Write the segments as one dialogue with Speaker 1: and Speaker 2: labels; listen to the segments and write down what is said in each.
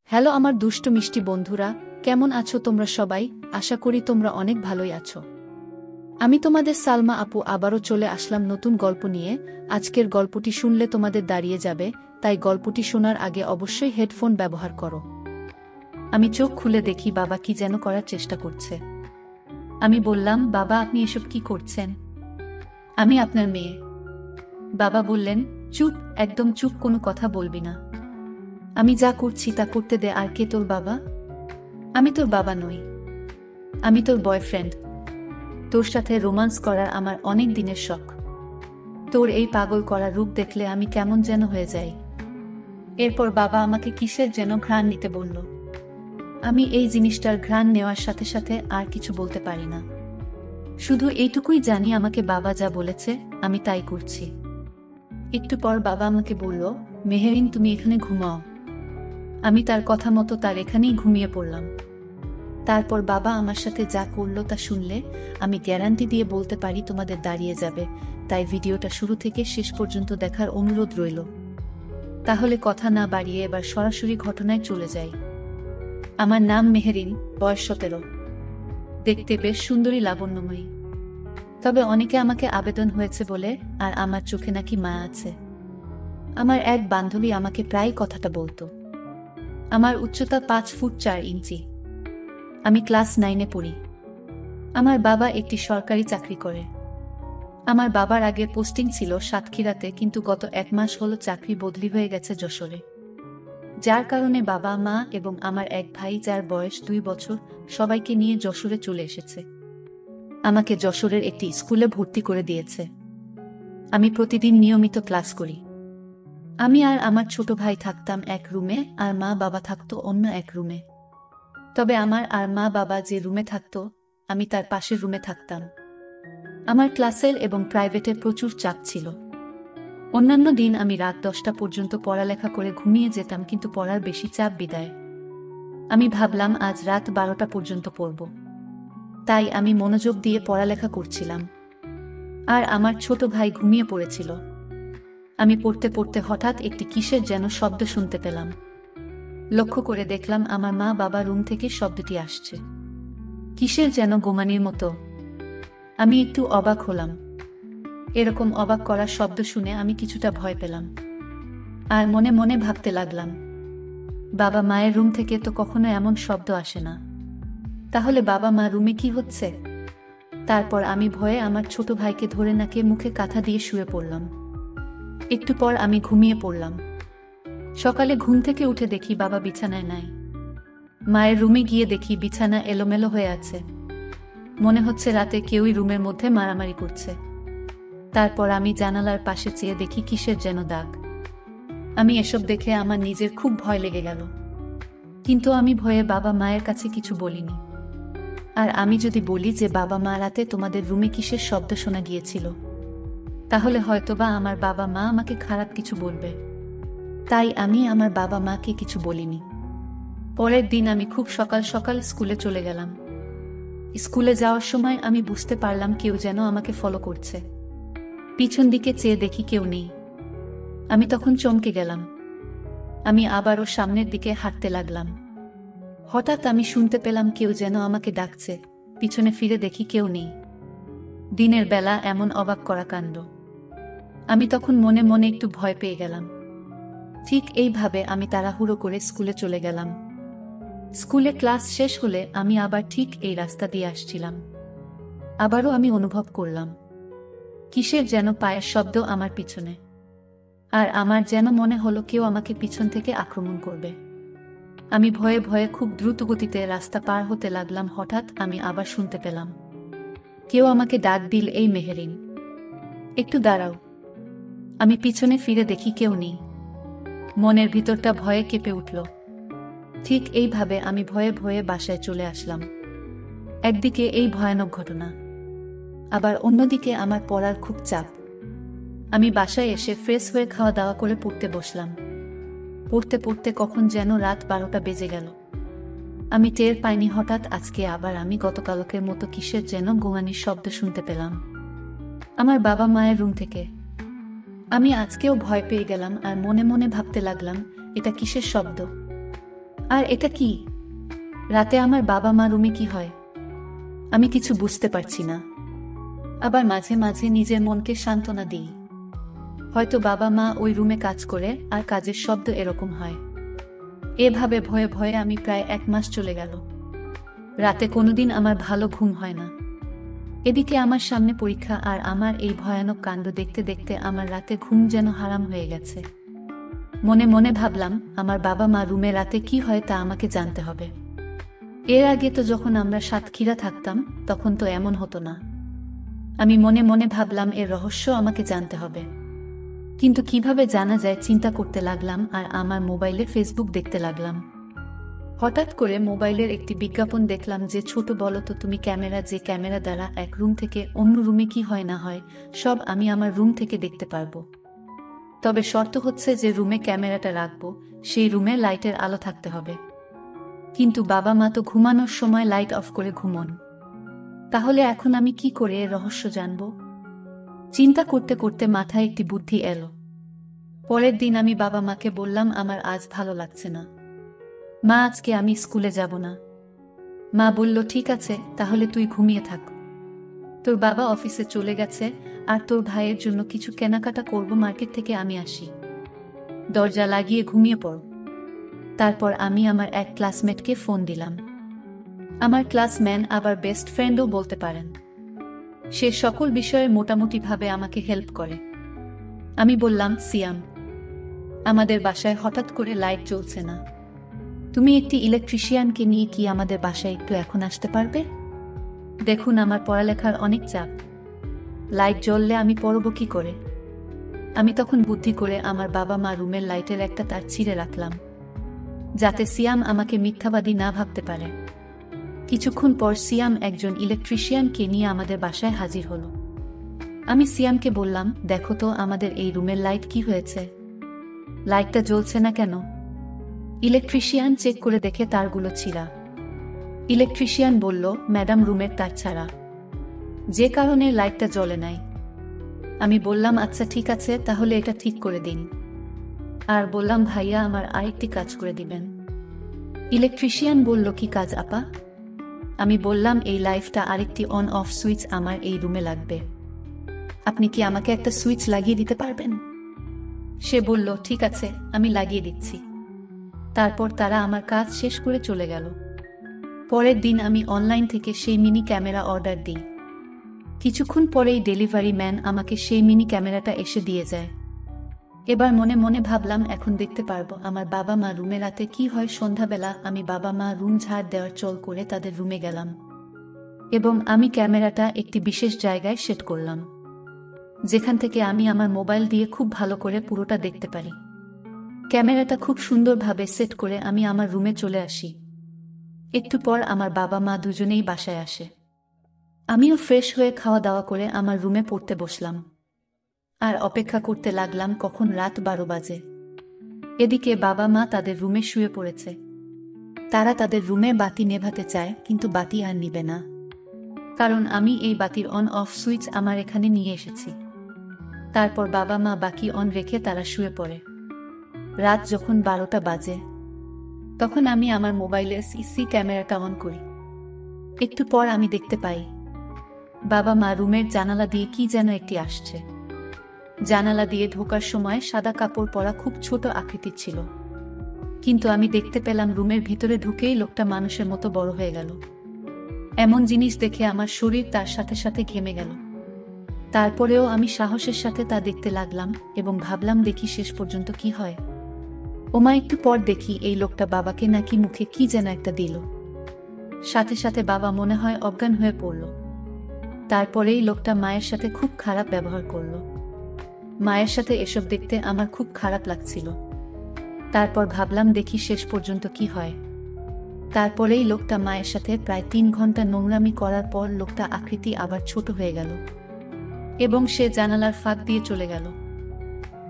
Speaker 1: Hello আমার দুষ্ট মিষ্টি বন্ধুরা, কেমন আছো তোমরা সবাই? আশা করি তোমরা অনেক ভালোই আছো। আমি তোমাদের সালমা আপু আবারও চলে আসলাম নতুন গল্প নিয়ে। আজকের গল্পটি শুনলে তোমাদের দাঁড়িয়ে যাবে, তাই গল্পটি শোনার আগে অবশ্যই হেডফোন ব্যবহার করো। আমি চোখ খুলে দেখি বাবা কি যেন করার চেষ্টা করছে। আমি বললাম, বাবা আপনি এসব কি করছেন? আমি আপনার মেয়ে। বাবা বললেন, চুপ, একদম চুপ, কোনো কথা বলবি না। আমি যা করছি তা করতে দে। আর কে তোর বাবা? আমি তোর বাবা নই, আমি তোর বয়ফ্রেন্ড। তোর সাথে রোমান্স করার আমার অনেক দিনের শখ। তোর এই পাগল করা রূপ দেখলে আমি কেমন যেন হয়ে যাই। এরপর বাবা আমাকে কিসের যেন ঘ্রাণ নিতে বলল। আমি এই জিনিসটার ঘ্রাণ নেওয়ার সাথে সাথে আর কিছু বলতে পারি না। শুধু এইটুকুই জানি আমাকে বাবা যা বলেছে আমি তাই করছি। একটু পর বাবা আমাকে বলল, মেহেরিন তুমি এখানে ঘুমাও। আমি তার কথা মতো তার এখানেই ঘুমিয়ে পড়লাম। তারপর বাবা আমার সাথে যা করলো তা শুনলে আমি গ্যারান্টি দিয়ে বলতে পারি তোমাদের দাঁড়িয়ে যাবে, তাই ভিডিওটা শুরু থেকে শেষ পর্যন্ত দেখার অনুরোধ রইল। তাহলে কথা না বাড়িয়ে এবার সরাসরি ঘটনায় চলে যাই। আমার নাম মেহেরিন, বয়স 17। দেখতে বেশ সুন্দরী, লাবণ্যময়ী। তবে অনেকে আমাকে আবেদন হয়েছে বলে, আর আমার চোখে নাকি মায়া আছে। আমার এক বান্ধবী আমাকে প্রায় কথাটা বলতো। আমার উচ্চতা 5 ফুট 4 ইঞ্চি। আমি ক্লাস 9-এ পড়ি। আমার বাবা একটি সরকারি চাকরি করে। আমার বাবার আগের পোস্টিং ছিল সাতক্ষীরাতে, কিন্তু গত 1 মাস হলো চাকরি বদলি হয়ে গেছে যশোরে। যার কারণে বাবা, মা এবং আমার এক ভাই, যার বয়স 2 বছর, সবাইকে নিয়ে যশোরে চলে এসেছে। আমাকে যশোরের একটি স্কুলে ভর্তি করে দিয়েছে। আমি প্রতিদিন নিয়মিত ক্লাস করি। আমি আর আমার ছোট ভাই থাকতাম এক রুমে, আর মা বাবা থাকতো অন্য এক রুমে। তবে আমার আর মা বাবা যে রুমে থাকতো, আমি তার পাশের রুমে থাকতাম। আমার ক্লাসের এবং প্রাইভেটের প্রচুর চাপ ছিল। অন্যান্য দিন আমি রাত 10টা পর্যন্ত পড়ালেখা করে ঘুমিয়ে যেতাম, কিন্তু পড়ার বেশি চাপ বিদায় আমি ভাবলাম আজ রাত 12টা পর্যন্ত পড়ব। তাই আমি মনোযোগ দিয়ে পড়ালেখা করছিলাম, আর আমার ছোট ভাই ঘুমিয়ে পড়েছিল। আমি পড়তে পড়তে হঠাৎ একটি কিসের যেন শব্দ শুনতে পেলাম। লক্ষ্য করে দেখলাম আমার মা বাবা রুম থেকে শব্দটি আসছে। কিসের যেন গোমানির মতো। আমি একটু অবাক হলাম। এরকম অবাক করার শব্দ শুনে আমি কিছুটা ভয় পেলাম, আর মনে মনে ভাবতে লাগলাম, বাবা মায়ের রুম থেকে তো কখনো এমন শব্দ আসে না। তাহলে বাবা মা রুমে কি হচ্ছে? তারপর আমি ভয়ে আমার ছোট ভাইকে ধরে নাকে মুখে কাঁথা দিয়ে শুয়ে পড়লাম। একটু পর আমি ঘুমিয়ে পড়লাম। সকালে ঘুম থেকে উঠে দেখি বাবা বিছানায় নাই। মায়ের রুমে গিয়ে দেখি বিছানা এলোমেলো হয়ে আছে। মনে হচ্ছে রাতে কেউই রুমের মধ্যে মারামারি করছে। তারপর আমি জানালার পাশে চেয়ে দেখি কিসের যেন দাগ। আমি এসব দেখে আমার নিজের খুব ভয় লেগে গেল, কিন্তু আমি ভয়ে বাবা মায়ের কাছে কিছু বলিনি। আর আমি যদি বলি যে বাবা মা রাতে তোমাদের রুমে কিসের শব্দ শোনা গিয়েছিল, তাহলে হয়তোবা আমার বাবা মা আমাকে খারাপ কিছু বলবে। তাই আমি আমার বাবা মাকে কিছু বলিনি। পরের দিন আমি খুব সকাল সকাল স্কুলে চলে গেলাম। স্কুলে যাওয়ার সময় আমি বুঝতে পারলাম কেউ যেন আমাকে ফলো করছে। পিছন দিকে চেয়ে দেখি কেউ নেই। আমি তখন চমকে গেলাম। আমি আবারও সামনের দিকে হাঁটতে লাগলাম। হঠাৎ আমি শুনতে পেলাম কেউ যেন আমাকে ডাকছে। পিছনে ফিরে দেখি কেউ নেই। দিনের বেলা এমন অবাক করা কাণ্ড। আমি তখন মনে মনে একটু ভয় পেয়ে গেলাম। ঠিক এইভাবে আমি তাড়াহুড়ো করে স্কুলে চলে গেলাম। স্কুলে ক্লাস শেষ হলে আমি আবার ঠিক এই রাস্তা দিয়ে আসছিলাম। আবারও আমি অনুভব করলাম কিসের যেন পায়ের শব্দ আমার পিছনে। আর আমার যেন মনে হলো কেউ আমাকে পিছন থেকে আক্রমণ করবে। আমি ভয়ে ভয়ে খুব দ্রুত গতিতে রাস্তা পার হতে লাগলাম। হঠাৎ আমি আবার শুনতে পেলাম কেউ আমাকে ডাক দিল, এই মেহেরিন, একটু দাঁড়াও। আমি পিছনে ফিরে দেখি কেউ নেই। মনের ভিতরটা ভয়ে কেঁপে উঠল। ঠিক এইভাবে আমি ভয়ে ভয়ে বাসায় চলে আসলাম। একদিকে এই ভয়ানক ঘটনা, আবার অন্যদিকে আমার পড়ার খুব চাপ। আমি বাসায় এসে ফ্রেশ হয়ে খাওয়া দাওয়া করে পড়তে বসলাম। পড়তে পড়তে কখন যেন রাত 12টা বেজে গেল। আমি টের পাইনি হঠাৎ আজকে আবার আমি গতকালকের মতো কিসের যেন গোঙানির শব্দ শুনতে পেলাম আমার বাবা মায়ের রুম থেকে। আমি আজকেও ভয় পেয়ে গেলাম, আর মনে মনে ভাবতে লাগলাম, এটা কিসের শব্দ? আর এটা কি? রাতে আমার বাবা মা রুমে কি হয়? আমি কিছু বুঝতে পারছি না। আবার মাঝে মাঝে নিজের মনকে সান্ত্বনা দিই, হয়তো বাবা মা ওই রুমে কাজ করে আর কাজের শব্দ এরকম হয়। এভাবে ভয়ে ভয়ে আমি প্রায় 1 মাস চলে গেল। রাতে কোনোদিন আমার ভালো ঘুম হয় না। এদিকে আমার সামনে পরীক্ষা, আর আমার এই ভয়ানক কাণ্ড দেখতে দেখতে আমার রাতে ঘুম যেন হারাম হয়ে গেছে। মনে মনে ভাবলাম, আমার বাবা মা রুমে রাতে কি হয় তা আমাকে জানতে হবে। এর আগে তো যখন আমরা সাতক্ষীরা থাকতাম তখন তো এমন হতো না। আমি মনে মনে ভাবলাম এর রহস্য আমাকে জানতে হবে। কিন্তু কিভাবে জানা যায় চিন্তা করতে লাগলাম, আর আমার মোবাইলে ফেসবুক দেখতে লাগলাম। হঠাৎ করে মোবাইলের একটি বিজ্ঞাপন দেখলাম যে ছোট বলো তো তুমি ক্যামেরা, যে ক্যামেরা দ্বারা এক রুম থেকে অন্য রুমে কি হয় না হয় সব আমি আমার রুম থেকে দেখতে পারবো। তবে শর্ত হচ্ছে যে রুমে ক্যামেরাটা রাখবো সেই রুমে লাইটের আলো থাকতে হবে। কিন্তু বাবা মা তো ঘুমানোর সময় লাইট অফ করে ঘুমন। তাহলে এখন আমি কি করে এর রহস্য জানব? চিন্তা করতে করতে মাথায় একটি বুদ্ধি এলো। পরের দিন আমি বাবা মাকে বললাম, আমার আজ ভালো লাগছে না মা, আজকে আমি স্কুলে যাব না। মা বলল, ঠিক আছে, তাহলে তুই ঘুমিয়ে থাক। তোর বাবা অফিসে চলে গেছে, আর তোর ভাইয়ের জন্য কিছু কেনাকাটা করব মার্কেট থেকে, আমি আসি। দরজা লাগিয়ে ঘুমিয়ে পড়। তারপর আমি আমার এক ক্লাসমেটকে ফোন দিলাম। আমার ক্লাসম্যান, আবার বেস্ট ফ্রেন্ডও বলতে পারেন। সে সকল বিষয়ে মোটামুটিভাবে আমাকে হেল্প করে। আমি বললাম, সিয়াম, আমাদের বাসায় হঠাৎ করে লাইট জ্বলছে না। তুমি একটি ইলেকট্রিশিয়ানকে নিয়ে কি আমাদের বাসায় একটু এখন আসতে পারবে? দেখুন, আমার পড়ালেখার অনেক চাপ। লাইট জ্বললে আমি পড়ব কি করে? আমি তখন বুদ্ধি করে আমার বাবা মা রুমের লাইটের একটা তার ছিঁড়ে রাখলাম, যাতে সিয়াম আমাকে মিথ্যাবাদী না ভাবতে পারে। কিছুক্ষণ পর সিয়াম একজন ইলেকট্রিশিয়ানকে নিয়ে আমাদের বাসায় হাজির হলো। আমি সিয়ামকে বললাম, দেখো তো আমাদের এই রুমের লাইট কি হয়েছে, লাইটটা জ্বলছে না কেন? ইলেকট্রিশিয়ান চেক করে দেখে তারগুলো ছিঁড়া। ইলেকট্রিশিয়ান বলল, ম্যাডাম, রুমের তার ছাড়া, যে কারণে লাইটটা জ্বলে নাই। আমি বললাম, আচ্ছা ঠিক আছে, তাহলে এটা ঠিক করে দিন। আর বললাম, ভাইয়া আমার আরেকটি কাজ করে দিবেন। ইলেকট্রিশিয়ান বলল, কি কাজ আপা? আমি বললাম, এই লাইটটা আরেকটি অন অফ সুইচ আমার এই রুমে লাগবে। আপনি কি আমাকে একটা সুইচ লাগিয়ে দিতে পারবেন? সে বলল, ঠিক আছে, আমি লাগিয়ে দিচ্ছি। তারপর তারা আমার কাজ শেষ করে চলে গেল। পরের দিন আমি অনলাইন থেকে সেই মিনি ক্যামেরা অর্ডার দিই। কিছুক্ষণ পরেই ডেলিভারি ম্যান আমাকে সেই মিনি ক্যামেরাটা এসে দিয়ে যায়। এবার মনে মনে ভাবলাম, এখন দেখতে পারবো আমার বাবা মা রুমে রাতে কি হয়। সন্ধ্যাবেলা আমি বাবা মা রুম ঝাড় দেওয়ার চল করে তাদের রুমে গেলাম, এবং আমি ক্যামেরাটা একটি বিশেষ জায়গায় সেট করলাম, যেখান থেকে আমি আমার মোবাইল দিয়ে খুব ভালো করে পুরোটা দেখতে পারি। ক্যামেরাটা খুব সুন্দরভাবে সেট করে আমি আমার রুমে চলে আসি। একটু পর আমার বাবা মা দুজনেই বাসায় আসে। আমিও ফ্রেশ হয়ে খাওয়া দাওয়া করে আমার রুমে পড়তে বসলাম, আর অপেক্ষা করতে লাগলাম কখন রাত 12 বাজে। এদিকে বাবা মা তাদের রুমে শুয়ে পড়েছে। তারা তাদের রুমে বাতি নেভাতে চায়, কিন্তু বাতি আর নিবে না, কারণ আমি এই বাতির অন অফ সুইচ আমার এখানে নিয়ে এসেছি। তারপর বাবা মা বাকি অন রেখে তারা শুয়ে পড়ে। রাত যখন 12টা বাজে, তখন আমি আমার মোবাইলের সিসি ক্যামেরাটা অন করি। একটু পর আমি দেখতে পাই বাবা মা রুমের জানালা দিয়ে কি যেন একটি আসছে। জানালা দিয়ে ঢোকার সময় সাদা কাপড় পরা খুব ছোট আকৃতির ছিল, কিন্তু আমি দেখতে পেলাম রুমের ভিতরে ঢুকেই লোকটা মানুষের মতো বড় হয়ে গেল। এমন জিনিস দেখে আমার শরীর তার সাথে সাথে ঘেমে গেল। তারপরেও আমি সাহসের সাথে তা দেখতে লাগলাম এবং ভাবলাম, দেখি শেষ পর্যন্ত কি হয়। ওমা, একটু পর দেখি এই লোকটা বাবাকে নাকি মুখে কি যেন একটা দিল। সাথে সাথে বাবা মনে হয় অজ্ঞান হয়ে পড়ল। তারপরেই লোকটা মায়ের সাথে খুব খারাপ ব্যবহার করল। মায়ের সাথে এসব দেখতে আমার খুব খারাপ লাগছিল। তারপর ভাবলাম, দেখি শেষ পর্যন্ত কি হয়। তারপরেই লোকটা মায়ের সাথে প্রায় 3 ঘন্টা নোংরামি করার পর লোকটা আকৃতি আবার ছোট হয়ে গেল এবং সে জানালার ফাঁক দিয়ে চলে গেল।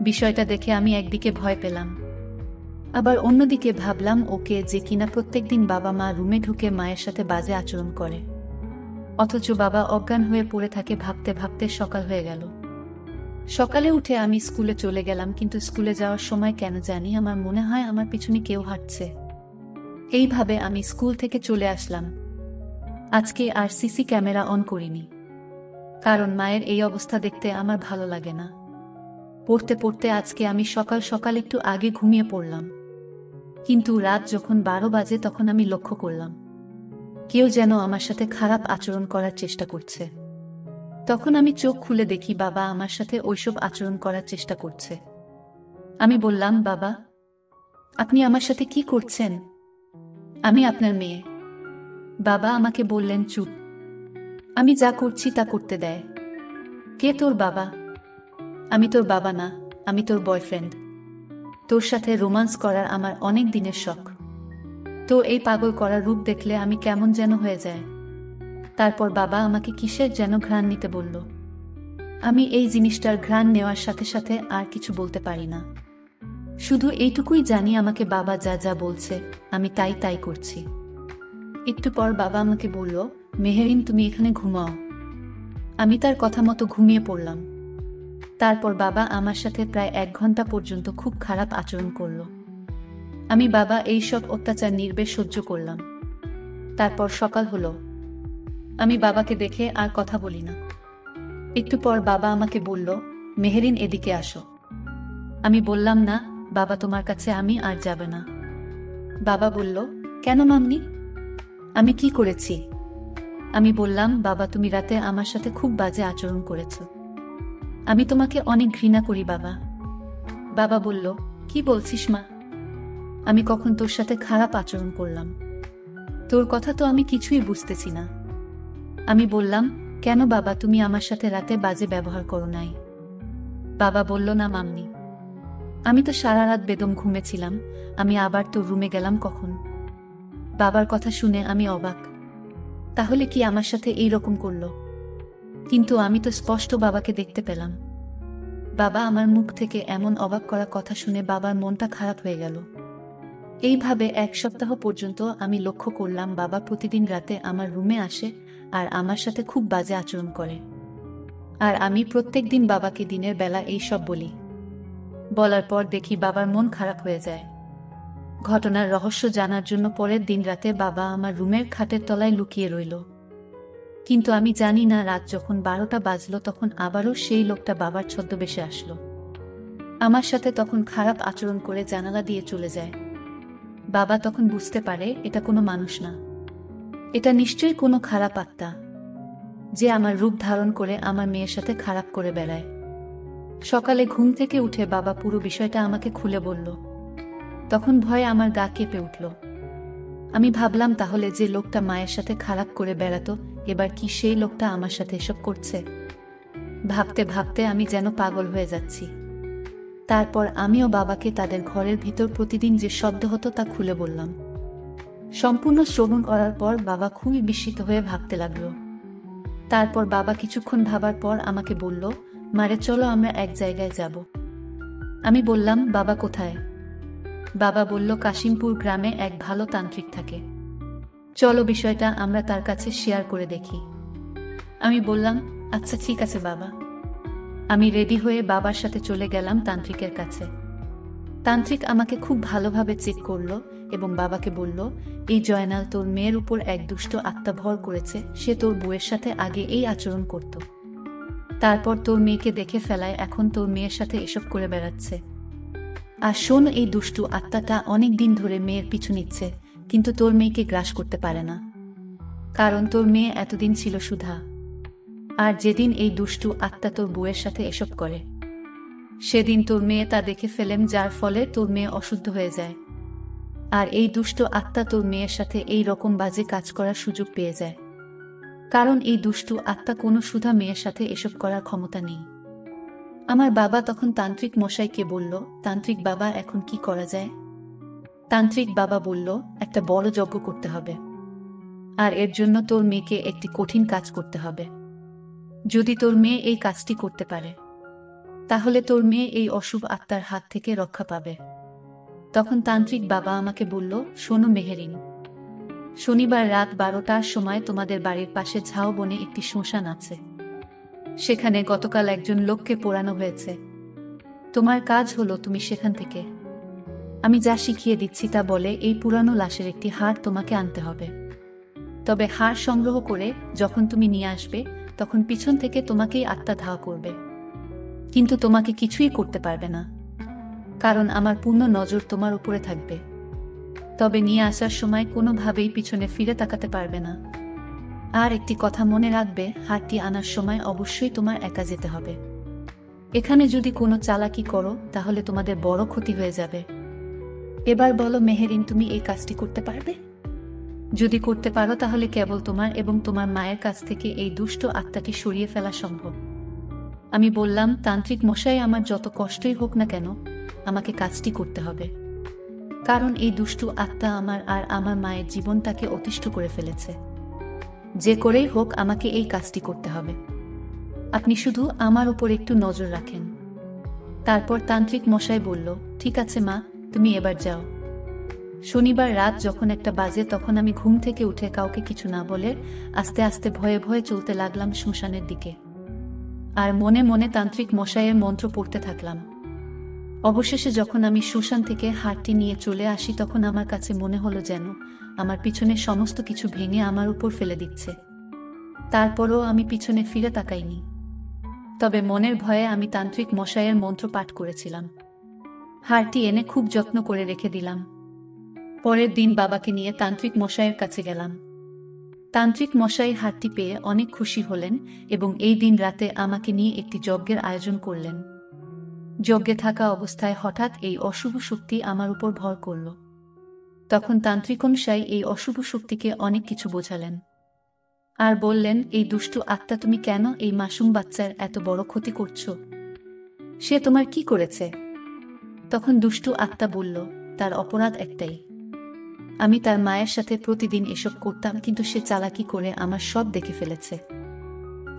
Speaker 1: বিষয়টা দেখে আমি একদিকে ভয় পেলাম, আবার অন্যদিকে ভাবলাম, ওকে যে কিনা প্রত্যেকদিন বাবা মা রুমে ঢুকে মায়ের সাথে বাজে আচরণ করে, অথচ বাবা অজ্ঞান হয়ে পড়ে থাকে। ভাবতে ভাবতে সকাল হয়ে গেল। সকালে উঠে আমি স্কুলে চলে গেলাম, কিন্তু স্কুলে যাওয়ার সময় কেন জানি আমার মনে হয় আমার পিছনে কেউ হাঁটছে। এইভাবে আমি স্কুল থেকে চলে আসলাম। আজকে আর সিসি ক্যামেরা অন করিনি, কারণ মায়ের এই অবস্থা দেখতে আমার ভালো লাগে না। পড়তে পড়তে আজকে আমি সকাল সকাল একটু আগে ঘুমিয়ে পড়লাম, কিন্তু রাত যখন 12 বাজে তখন আমি লক্ষ্য করলাম কেউ যেন আমার সাথে খারাপ আচরণ করার চেষ্টা করছে। তখন আমি চোখ খুলে দেখি বাবা আমার সাথে ওইসব আচরণ করার চেষ্টা করছে। আমি বললাম, বাবা, আপনি আমার সাথে কি করছেন? আমি আপনার মেয়ে। বাবা আমাকে বললেন, চুপ, আমি যা করছি তা করতে দেয়। কে তোর বাবা? আমি তোর বাবা না, আমি তোর বয়ফ্রেন্ড। তোর সাথে রোমান্স করার আমার অনেক দিনের শখ। তো এই পাগল করার রূপ দেখলে আমি কেমন যেন হয়ে যায়। তারপর বাবা আমাকে কিসের যেন ঘ্রাণ নিতে বলল। আমি এই জিনিসটার ঘ্রাণ নেওয়ার সাথে সাথে আর কিছু বলতে পারি না। শুধু এইটুকুই জানি আমাকে বাবা যা যা বলছে আমি তাই তাই করছি। একটু পর বাবা আমাকে বলল, মেহেরিন, তুমি এখানে ঘুমাও। আমি তার কথা মতো ঘুমিয়ে পড়লাম। তারপর বাবা আমার সাথে প্রায় 1 ঘন্টা পর্যন্ত খুব খারাপ আচরণ করল। আমি বাবা এই সব অত্যাচার নির্বেশ সহ্য করলাম। তারপর সকাল হলো। আমি বাবাকে দেখে আর কথা বলি না। একটু পর বাবা আমাকে বলল, মেহেরিন, এদিকে আসো। আমি বললাম, না বাবা, তোমার কাছে আমি আর যাব না। বাবা বলল, কেন মাম্মি? আমি কি করেছি? আমি বললাম, বাবা, তুমি রাতে আমার সাথে খুব বাজে আচরণ করেছো। আমি তোমাকে অনেক ঘৃণা করি বাবা। বাবা বলল, কি বলছিস মা? আমি কখন তোর সাথে খারাপ আচরণ করলাম? তোর কথা তো আমি কিছুই বুঝতেছি না। আমি বললাম, কেন বাবা, তুমি আমার সাথে রাতে বাজে ব্যবহার করো নাই? বাবা বলল, না মাম্মি, আমি তো সারা রাত বেদম ঘুমেছিলাম। আমি আবার তোর রুমে গেলাম কখন? বাবার কথা শুনে আমি অবাক। তাহলে কি আমার সাথে এই রকম করলো? কিন্তু আমি তো স্পষ্ট বাবাকে দেখতে পেলাম। বাবা আমার মুখ থেকে এমন অবাক করা কথা শুনে বাবার মনটা খারাপ হয়ে গেল। এইভাবে 1 সপ্তাহ পর্যন্ত আমি লক্ষ্য করলাম বাবা প্রতিদিন রাতে আমার রুমে আসে আর আমার সাথে খুব বাজে আচরণ করে। আর আমি প্রত্যেক দিন বাবাকে দিনের বেলা এই সব বলি। বলার পর দেখি বাবার মন খারাপ হয়ে যায়। ঘটনার রহস্য জানার জন্য পরের দিন রাতে বাবা আমার রুমের খাটের তলায় লুকিয়ে রইল। কিন্তু আমি জানি না, রাত যখন 12টা বাজলো তখন আবারও সেই লোকটা বাবার ছদ্মবেশে আসলো। আমার সাথে তখন খারাপ আচরণ করে জানালা দিয়ে চলে যায়। বাবা তখন বুঝতে পারে এটা কোনো মানুষ না, এটা নিশ্চয়ই কোনো খারাপ আত্মা, যে আমার রূপ ধারণ করে আমার মেয়ের সাথে খারাপ করে বেড়ায়। সকালে ঘুম থেকে উঠে বাবা পুরো বিষয়টা আমাকে খুলে বলল। তখন ভয়ে আমার গা কেঁপে উঠল। আমি ভাবলাম, তাহলে যে লোকটা মায়ের সাথে খারাপ করে বেড়াতো, এবার কি সেই লোকটা আমার সাথে এসব করছে? ভাবতে ভাবতে আমি যেন পাগল হয়ে যাচ্ছি। তারপর আমিও বাবাকে তাদের ঘরের ভিতর প্রতিদিন যে শব্দ হতো তা খুলে বললাম। সম্পূর্ণ শ্রবণ করার পর বাবা খুবই বিস্মিত হয়ে ভাবতে লাগলো। তারপর বাবা কিছুক্ষণ ভাবার পর আমাকে বলল, মারে, চলো আমরা এক জায়গায় যাব। আমি বললাম, বাবা, কোথায়? বাবা বলল, কাশিমপুর গ্রামে এক ভালো তান্ত্রিক থাকে, চলো বিষয়টা আমরা তার কাছে শেয়ার করে দেখি। আমি বললাম, আচ্ছা ঠিক আছে বাবা। আমি রেডি হয়ে বাবার সাথে চলে গেলাম তান্ত্রিকের কাছে। তান্ত্রিক আমাকে খুব ভালোভাবে চেক করলো এবং বাবাকে বলল, এই জয়নাল তোর মেয়ের উপর এক দুষ্ট আত্মা ভর করেছে। সে তোর বউয়ের সাথে আগে এই আচরণ করত, তারপর তোর মেয়েকে দেখে ফেলায় এখন তোর মেয়ের সাথে এসব করে বেড়াচ্ছে। আর শোন, এই দুষ্টু আত্মাটা অনেক দিন ধরে মেয়ের পিছু নিচ্ছে, কিন্তু তোর মেয়েকে গ্রাস করতে পারে না, কারণ তোর মেয়ে এতদিন ছিল সুধা। আর যেদিন এই দুষ্টু আত্মা তোর বউয়ের সাথে এসব করে, সেদিন তোর মেয়ে তা দেখে ফেলেন, যার ফলে তোর মেয়ে অশুদ্ধ হয়ে যায়। আর এই দুষ্ট আত্মা তোর মেয়ের সাথে এই রকম বাজে কাজ করার সুযোগ পেয়ে যায়, কারণ এই দুষ্টু আত্মা কোনো সুধা মেয়ের সাথে এসব করার ক্ষমতা নেই। আমার বাবা তখন তান্ত্রিক মশাইকে বলল, তান্ত্রিক বাবা, এখন কি করা যায়? তান্ত্রিক বাবা বলল, একটা বড় যজ্ঞ করতে হবে, আর এর জন্য তোর মেয়েকে একটি কঠিন কাজ করতে হবে। যদি তোর মেয়ে এই কাজটি করতে পারে, তাহলে তোর মেয়ে এই অশুভ আত্মার হাত থেকে রক্ষা পাবে। তখন তান্ত্রিক বাবা আমাকে বলল, শোনো মেহেরিন, শনিবার রাত 12টার সময় তোমাদের বাড়ির পাশে ঝাউবনে একটি শ্মশান আছে। সেখানে গতকাল একজন লোককে পোড়ানো হয়েছে। তোমার কাজ হলো তুমি সেখান থেকে আমি যা শিখিয়ে দিচ্ছি তা বলে এই পুরানো লাশের একটি হাড় তোমাকে আনতে হবে। তবে হাড় সংগ্রহ করে যখন তুমি নিয়ে আসবে তখন পিছন থেকে তোমাকেই আত্মা ধাওয়া করবে, কিন্তু তোমাকে কিছুই করতে পারবে না, কারণ আমার পূর্ণ নজর তোমার উপরে থাকবে। তবে নিয়ে আসার সময় কোনোভাবেই পিছনে ফিরে তাকাতে পারবে না। আর একটি কথা মনে রাখবে, হাড়টি আনার সময় অবশ্যই তোমার একা যেতে হবে। এখানে যদি কোনো চালাকি করো তাহলে তোমাদের বড় ক্ষতি হয়ে যাবে। এবার বলো মেহেরিন, তুমি এই কাজটি করতে পারবে? যদি করতে পারো তাহলে কেবল তোমার এবং তোমার মায়ের কাছ থেকে এই দুষ্ট আত্মাকে সরিয়ে ফেলা সম্ভব। আমি বললাম, তান্ত্রিক মশাই, আমার যত কষ্টই হোক না কেন আমাকে কাজটি করতে হবে, কারণ এই দুষ্টু আত্মা আমার আর আমার মায়ের জীবনটাকে অতিষ্ঠ করে ফেলেছে। যে করেই হোক আমাকে এই কাজটি করতে হবে। আপনি শুধু আমার উপর একটু নজর রাখেন। তারপর তান্ত্রিক মশাই বলল, ঠিক আছে মা, তুমি এবার যাও। শনিবার রাত যখন 1টা বাজে তখন আমি ঘুম থেকে উঠে কাউকে কিছু না বলে আস্তে আস্তে ভয়ে ভয়ে চলতে লাগলাম শ্মশানের দিকে, আর মনে মনে তান্ত্রিক মশাইয়ের মন্ত্র পড়তে থাকলাম। অবশেষে যখন আমি শ্মশান থেকে হাড়টি নিয়ে চলে আসি তখন আমার কাছে মনে হলো যেন আমার পিছনে সমস্ত কিছু ভেঙে আমার উপর ফেলে দিচ্ছে। তারপরও আমি পিছনে ফিরে তাকাইনি। তবে মনের ভয়ে আমি তান্ত্রিক মশাইয়ের মন্ত্র পাঠ করেছিলাম। হাড়টি এনে খুব যত্ন করে রেখে দিলাম। পরের দিন বাবাকে নিয়ে তান্ত্রিক মশাইয়ের কাছে গেলাম। তান্ত্রিক মশাই হাড়টি পেয়ে অনেক খুশি হলেন এবং এই দিন রাতে আমাকে নিয়ে একটি যজ্ঞের আয়োজন করলেন। যজ্ঞে থাকা অবস্থায় হঠাৎ এই অশুভ শক্তি আমার উপর ভর করল। তখন তান্ত্রিক মশাই এই অশুভ শক্তিকে অনেক কিছু বোঝালেন আর বললেন, এই দুষ্টু আত্মা, তুমি কেন এই মাসুম বাচ্চার এত বড় ক্ষতি করছো? সে তোমার কি করেছে? তখন দুষ্টু আত্মা বলল, তার অপরাধ একটাই, আমি তার মায়ের সাথে প্রতিদিন এসব করতাম, কিন্তু সে চালাকি করে আমার সব দেখে ফেলেছে,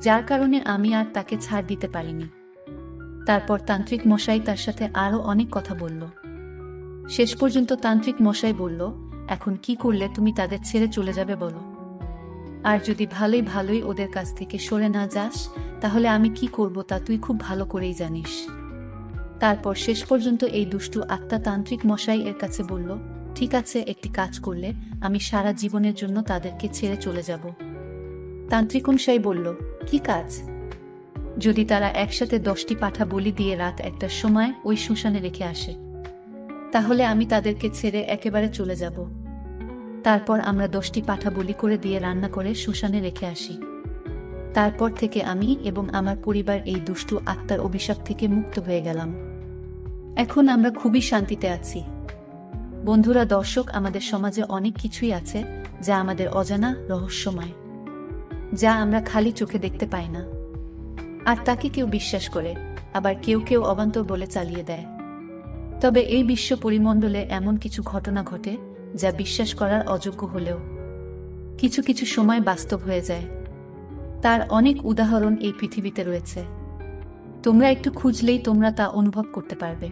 Speaker 1: যার কারণে আমি আর তাকে ছাড় দিতে পারিনি। তারপর তান্ত্রিক মশাই তার সাথে আরো অনেক কথা বলল। শেষ পর্যন্ত তান্ত্রিক মশাই বলল, এখন কি করলে তুমি তাদের ছেড়ে চলে যাবে বলো? আর যদি ভালোই ভালোই ওদের কাছ থেকে সরে না যাস তাহলে আমি কি করব তা তুই খুব ভালো করেই জানিস। তারপর শেষ পর্যন্ত এই দুষ্টু আত্মা তান্ত্রিক মশাই এর কাছে বলল, ঠিক আছে, একটি কাজ করলে আমি সারা জীবনের জন্য তাদেরকে ছেড়ে চলে যাব। তান্ত্রিক মশাই বলল, কি কাজ? যদি তারা একসাথে 10টি পাঠা বলি দিয়ে রাত 1টার সময় ওই শ্মশানে রেখে আসে, তাহলে আমি তাদেরকে ছেড়ে একেবারে চলে যাব। তারপর আমরা 10টি পাঠা বলি করে দিয়ে রান্না করে শ্মশানে রেখে আসি। তারপর থেকে আমি এবং আমার পরিবার এই দুষ্টু আত্মার অভিশাপ থেকে মুক্ত হয়ে গেলাম। এখন আমরা খুবই শান্তিতে আছি। বন্ধুরা, দর্শক, আমাদের সমাজে অনেক কিছুই আছে যা আমাদের অজানা, রহস্যময়, যা আমরা খালি চোখে দেখতে পাই না, আর তাকে কেউ বিশ্বাস করে, আবার কেউ কেউ অবান্তর বলে চালিয়ে দেয়। তবে এই বিশ্ব পরিমণ্ডলে এমন কিছু ঘটনা ঘটে যা বিশ্বাস করার অযোগ্য হলেও কিছু কিছু সময় বাস্তব হয়ে যায়। তার অনেক উদাহরণ এই পৃথিবীতে রয়েছে। তোমরা একটু খুঁজলেই তোমরা তা অনুভব করতে পারবে।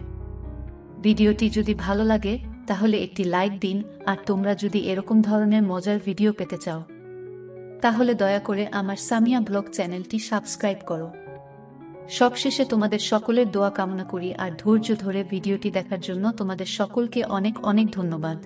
Speaker 1: ভিডিওটি যদি ভালো লাগে তাহলে একটি লাইক দিন, আর তোমরা যদি এরকম ধরনের মজার ভিডিও পেতে চাও তাহলে দয়া করে আমার সামিয়া ব্লগ চ্যানেলটি সাবস্ক্রাইব করো। সবশেষে তোমাদের সকলের দোয়া কামনা করি, আর ধৈর্য ধরে ভিডিওটি দেখার জন্য তোমাদের সকলকে অনেক অনেক ধন্যবাদ।